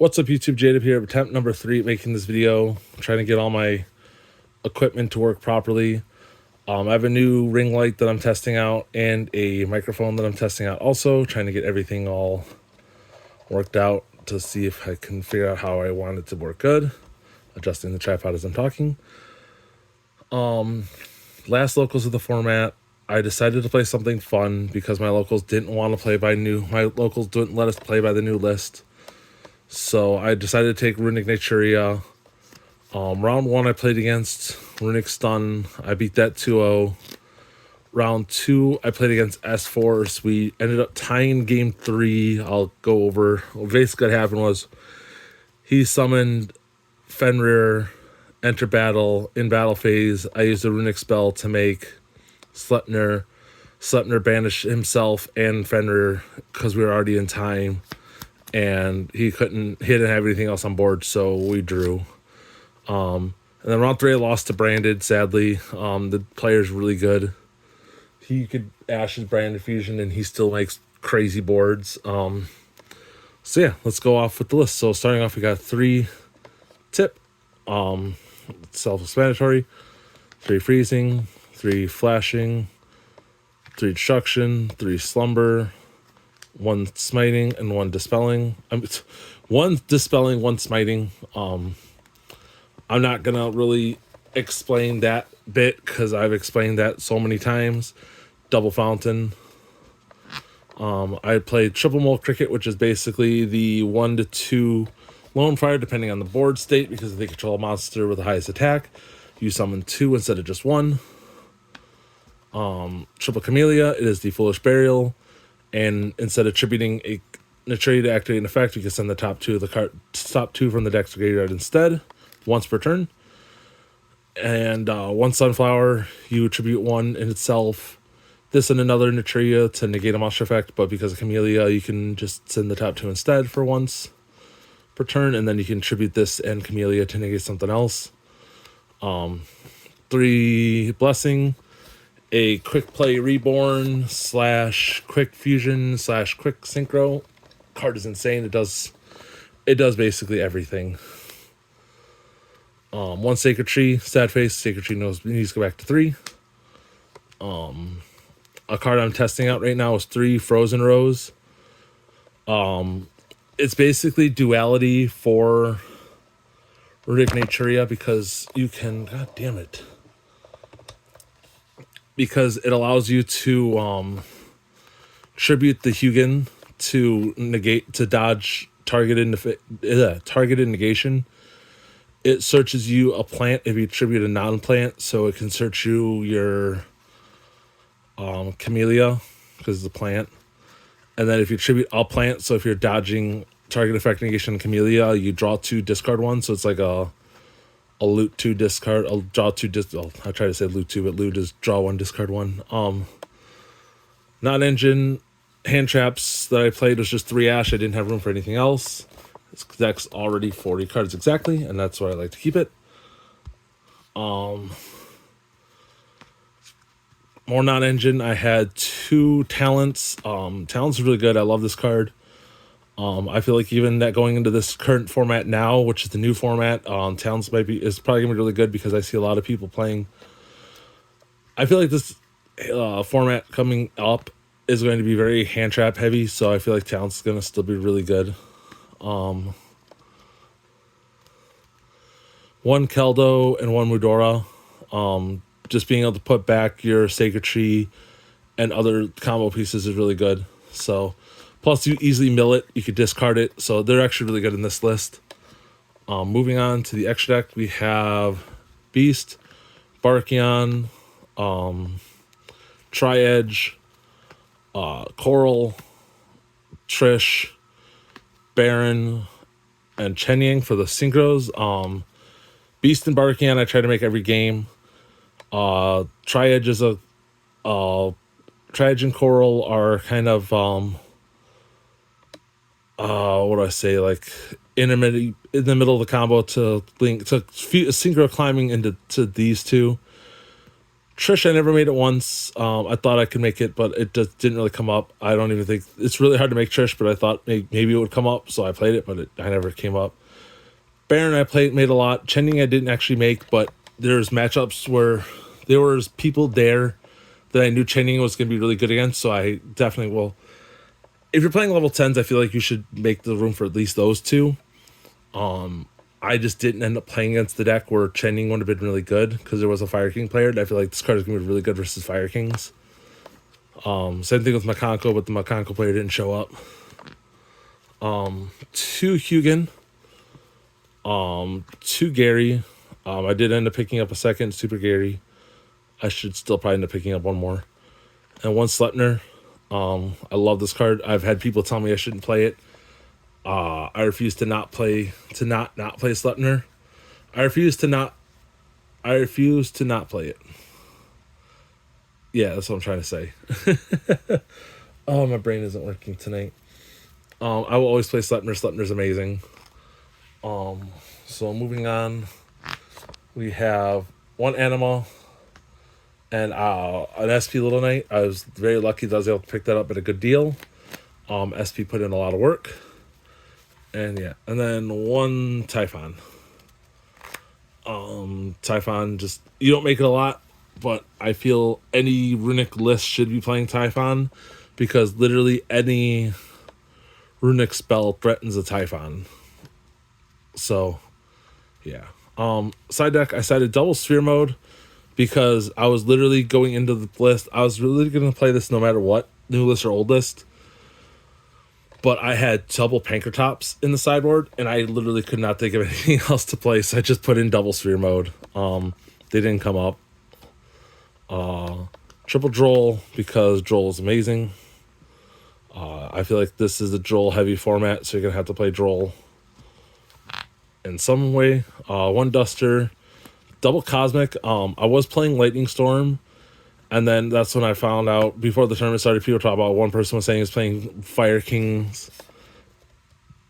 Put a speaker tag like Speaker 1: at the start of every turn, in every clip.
Speaker 1: What's up, YouTube? Jade here, attempt number 3 making this video, trying to get all my equipment to work properly. I have a new ring light that I'm testing out and a microphone that I'm testing out also, trying to get everything all worked out to see if I can figure out how I want it to work good. Adjusting the tripod as I'm talking. Last locals of the format, I decided to play something fun because my locals didn't want to play by my locals didn't let us play by the new list. So I decided to take Runick Naturia. Round 1 I played against Runick Stun. I beat that 2-0. Round 2 I played against S4. We ended up tying game 3. I'll go over. What basically what happened was he summoned Fenrir, enter battle, in battle phase. I used a Runick spell to make Sleipnir banish himself and Fenrir because we were already in time. And he didn't have anything else on board, so we drew. And then round 3 I lost to Branded, sadly. The player's really good. He could Ash his Branded Fusion and he still makes crazy boards. So yeah, let's go off with the list. So starting off, we got 3 tip, self-explanatory, 3 freezing, 3 flashing, 3 destruction, 3 slumber, 1 smiting and 1 dispelling. 1 dispelling, 1 smiting. I'm not gonna really explain that bit because I've explained that so many times. Double fountain. I played triple mole cricket, which is basically the 1 to 2 lone fire depending on the board state, because if they control a monster with the highest attack, you summon 2 instead of just 1. Triple camellia, it is the foolish burial. And instead of tributing a Naturia to activate an effect, you can send the top 2 of the card, top 2 from the deck's graveyard instead, once per turn. And 1 sunflower, you attribute 1 in itself. This and another Naturia to negate a monster effect, but because of Camellia, you can just send the top 2 instead for once per turn, and then you can attribute this and Camellia to negate something else. 3 blessing. A quick play reborn / quick fusion / quick synchro card is insane. It does basically everything. 1 sacred tree, sad face. Sacred tree needs to go back to 3. A card I'm testing out right now is 3 frozen rose. It's basically duality for Runick Naturia because you can, god damn it, because it allows you to tribute the Hugin to dodge targeted negation. It searches you a plant if you tribute a non-plant, so it can search you your Camellia because it's a plant. And then if you tribute a plant, so if you're dodging target effect negation Camellia, you draw 2, discard 1, so it's like a loot 2, discard. I'll draw 2 I try to say loot 2, but loot is draw 1, discard 1. Non-engine hand traps that I played was just 3 ash. I didn't have room for anything else. This deck's already 40 cards exactly, and that's where I like to keep it. More non-engine. I had 2 talents. Talents is really good. I love this card. I feel like even that going into this current format now, which is the new format, Talents is probably gonna be really good because I see a lot of people playing. I feel like this format coming up is going to be very hand trap heavy, so I feel like Talents is gonna still be really good. 1 Keldo and 1 Mudora. Just being able to put back your Sacred Tree and other combo pieces is really good. So. Plus, you easily mill it. You could discard it. So they're actually really good in this list. Moving on to the extra deck, we have Beast, Barkion, Tri-Edge, Coral, Trish, Baron, and Chenyang for the synchros. Beast and Barkion I try to make every game. Tri-Edge is Tri-Edge and Coral are kind of what do I say, like intermediate in the middle of the combo to link to synchro climbing into these 2. Trish, I never made it once. I thought I could make it, but it just didn't really come up. I don't even think it's really hard to make Trish, but I thought maybe it would come up, so I played it, but I never came up. Baron I made a lot. Chenning I didn't actually make, but there's matchups where there was people there that I knew Chenning was going to be really good against, so I definitely will. If you're playing level 10s, I feel like you should make the room for at least those two. I just didn't end up playing against the deck where Chenning would have been really good because there was a Fire King player, and I feel like this card is going to be really good versus Fire Kings. Same thing with Makanko, but the Makanko player didn't show up. 2 Hugin. 2 Gary. I did end up picking up a second Super Gary. I should still probably end up picking up one more. And 1 Sleipnir. I love this card. I've had people tell me I shouldn't play it. I refuse to not play Sleipnir. I refuse to not play it. Yeah, that's what I'm trying to say. Oh, my brain isn't working tonight. I will always play Sleipnir. Sleipnir's amazing. So moving on, we have 1 Anima and an SP Little Knight. I was very lucky that I was able to pick that up at a good deal. SP put in a lot of work. And yeah, and then 1 Typhon. Typhon, just, you don't make it a lot, but I feel any Runick list should be playing Typhon because literally any Runick spell threatens a Typhon. So, yeah. Side deck, I sided double sphere mode because I was literally going into the list. I was really going to play this no matter what, new list or old list. But I had double Pankratops in the sideboard, and I literally could not think of anything else to play, so I just put in double sphere mode. They didn't come up. Triple Droll, because Droll is amazing. I feel like this is a Droll-heavy format, so you're going to have to play Droll in some way. 1 Duster. Double Cosmic. I was playing Lightning Storm, and then that's when I found out, before the tournament started, people talk about one person was saying he was playing Fire Kings.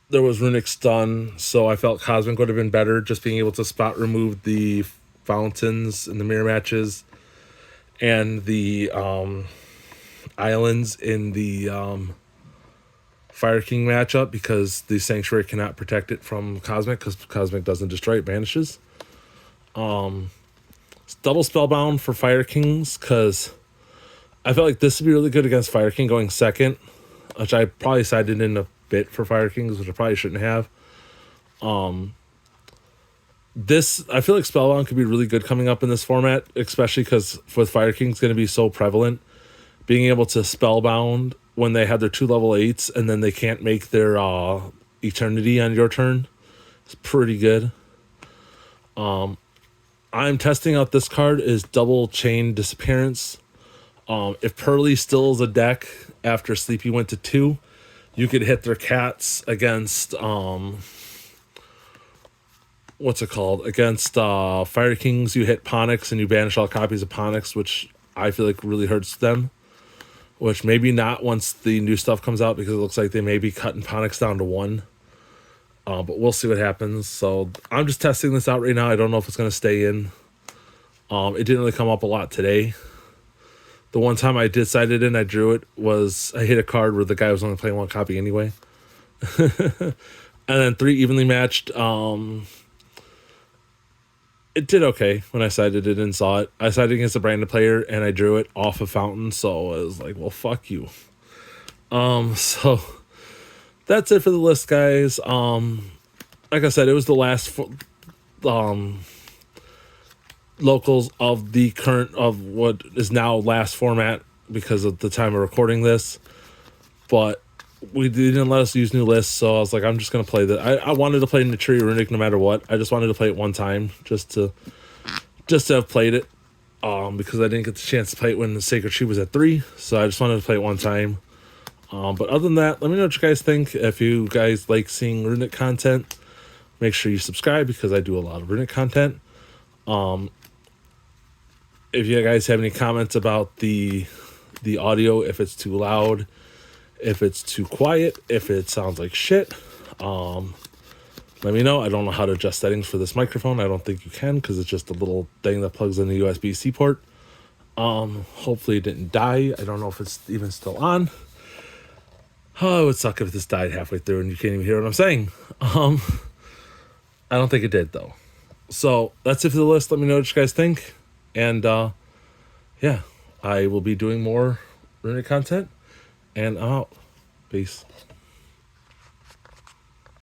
Speaker 1: There was Runick Stun, so I felt Cosmic would have been better, just being able to spot remove the fountains in the mirror matches and the islands in the Fire King matchup, because the Sanctuary cannot protect it from Cosmic, because Cosmic doesn't destroy, it banishes. Double Spellbound for Fire Kings, because I felt like this would be really good against Fire King going second, which I probably sided in a bit for Fire Kings, which I probably shouldn't have. This, I feel like Spellbound could be really good coming up in this format, especially because with Fire Kings going to be so prevalent, being able to Spellbound when they have their 2 level 8s and then they can't make their Eternity on your turn is pretty good. I'm testing out this card is Double Chain Disappearance. If Pearly still is a deck after Sleepy went to 2, you could hit their cats against what's it called? Against Fire Kings, you hit Ponix and you banish all copies of Ponix, which I feel like really hurts them. Which maybe not once the new stuff comes out, because it looks like they may be cutting Ponix down to 1. But we'll see what happens. So I'm just testing this out right now. I don't know if it's going to stay in. It didn't really come up a lot today. The one time I decided in, I drew it, was I hit a card where the guy was only playing 1 copy anyway. And then 3 evenly matched. It did okay when I sided it and saw it. I sided against a branded player and I drew it off a fountain, so I was like, well, fuck you. So that's it for the list, guys. Like I said, it was the last locals of the current, of what is now last format because of the time of recording this. But we didn't let us use new lists, so I was like, I'm just going to play that. I wanted to play Naturia Runick no matter what. I just wanted to play it one time just to have played it, because I didn't get the chance to play it when the Sacred Tree was at 3, so I just wanted to play it one time. But other than that, let me know what you guys think. If you guys like seeing Runick content, make sure you subscribe, because I do a lot of Runick content. If you guys have any comments about the audio, if it's too loud, if it's too quiet, if it sounds like shit, let me know. I don't know how to adjust settings for this microphone. I don't think you can, because it's just a little thing that plugs in the USB-C port. Hopefully it didn't die. I don't know if it's even still on. Oh, it would suck if this died halfway through and you can't even hear what I'm saying. I don't think it did though. So that's it for the list. Let me know what you guys think. And yeah, I will be doing more Runick content. And I'm out. Peace.